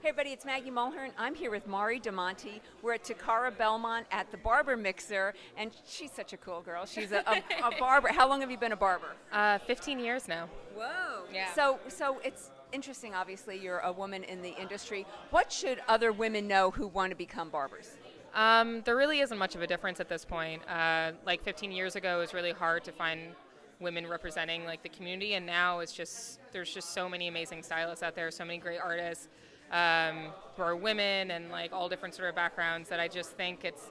Hey everybody, it's Maggie Mulhern. I'm here with Mari DeMonte. We're at Takara Belmont at the Barber Mixer, and she's such a cool girl. She's a barber. How long have you been a barber? 15 years now. Whoa. Yeah. So it's interesting, obviously, you're a woman in the industry. What should other women know who want to become barbers? There really isn't much of a difference at this point. Like 15 years ago, it was really hard to find women representing like the community, and now there's just so many amazing stylists out there, so many great artists who are women and like all different sort of backgrounds that I just think it's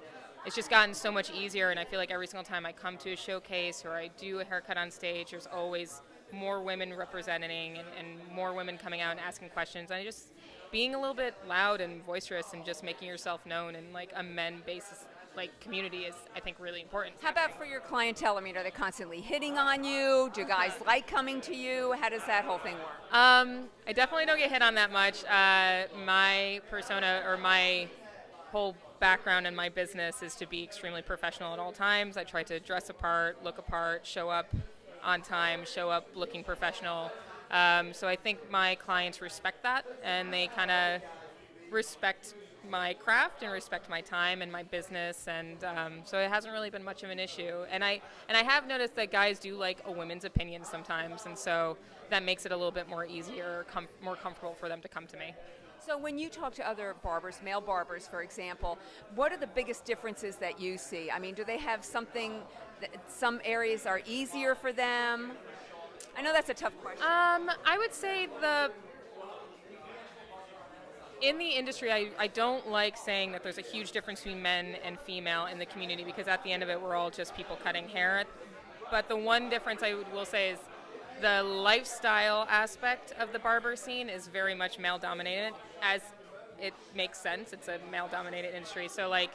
just gotten so much easier. And I feel like every single time I come to a showcase or I do a haircut on stage, there's always more women representing and more women coming out and asking questions. And just being a little bit loud and boisterous and just making yourself known in like a men-based like community is, I think, really important. How about for your clientele? I mean, are they constantly hitting on you? Do guys like coming to you? How does that whole thing work? I definitely don't get hit on that much. My persona or my whole background in my business is to be extremely professional at all times. I try to dress apart, look apart, show up on time, show up looking professional. So I think my clients respect that, and they kind of respect my craft and respect my time and my business, and so it hasn't really been much of an issue. And I have noticed that guys do like a woman's opinion sometimes, and so that makes it a little bit more easier, more comfortable for them to come to me. So when you talk to other barbers, male barbers, for example, what are the biggest differences that you see? I mean, do they have something that some areas are easier for them? I know that's a tough question. I would say in the industry, I don't like saying that there's a huge difference between men and female in the community, because at the end of it, we're all just people cutting hair. But the one difference I will say is the lifestyle aspect of the barber scene is very much male-dominated, as it makes sense. It's a male-dominated industry. So, like,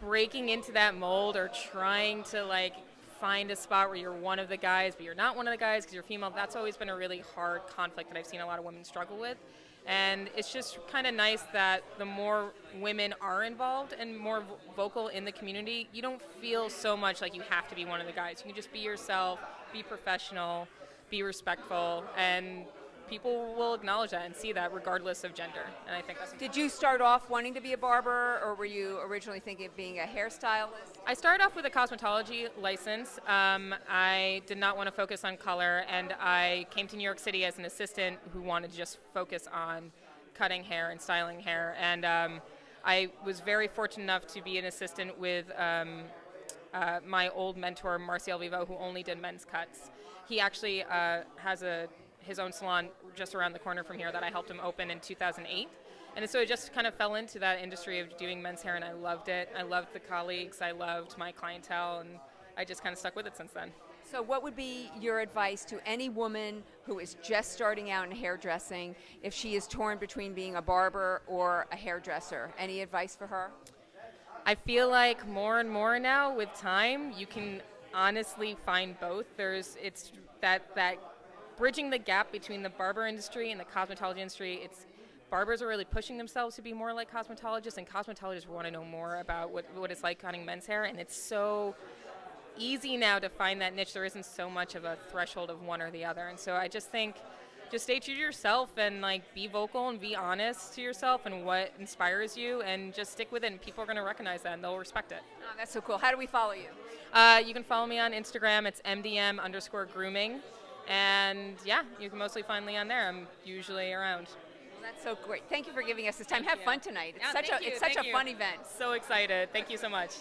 breaking into that mold or trying to, like, find a spot where you're one of the guys, but you're not one of the guys because you're female, that's always been a really hard conflict that I've seen a lot of women struggle with. And it's just kind of nice that the more women are involved and more vocal in the community, you don't feel so much like you have to be one of the guys. You can just be yourself, be professional, be respectful, and people will acknowledge that and see that regardless of gender. And I think that's important. Did you start off wanting to be a barber, or were you originally thinking of being a hairstylist? I started off with a cosmetology license. I did not want to focus on color, and I came to New York City as an assistant who wanted to just focus on cutting hair and styling hair. And I was very fortunate enough to be an assistant with my old mentor, Marcial Vivo, who only did men's cuts. He actually has his own salon just around the corner from here that I helped him open in 2008. And so it just kind of fell into that industry of doing men's hair, and I loved it. I loved the colleagues, I loved my clientele, and I just kind of stuck with it since then. So what would be your advice to any woman who is just starting out in hairdressing if she is torn between being a barber or a hairdresser? Any advice for her? I feel like more and more now with time, you can honestly find both. It's that bridging the gap between the barber industry and the cosmetology industry. Barbers are really pushing themselves to be more like cosmetologists, and cosmetologists want to know more about what it's like cutting men's hair, and it's so easy now to find that niche. There isn't so much of a threshold of one or the other, and so I just think just stay true to yourself and like be vocal and be honest to yourself and what inspires you, and just stick with it, and people are going to recognize that and they'll respect it. Oh, that's so cool. How do we follow you? You can follow me on Instagram. It's MDM_grooming. And yeah, you can mostly find Leon there. I'm usually around. Well, that's so great. Thank you for giving us this time. Thank Have you. fun tonight. It's Yeah, such thank you. it's such Thank a you. fun event. So excited. Thank you so much.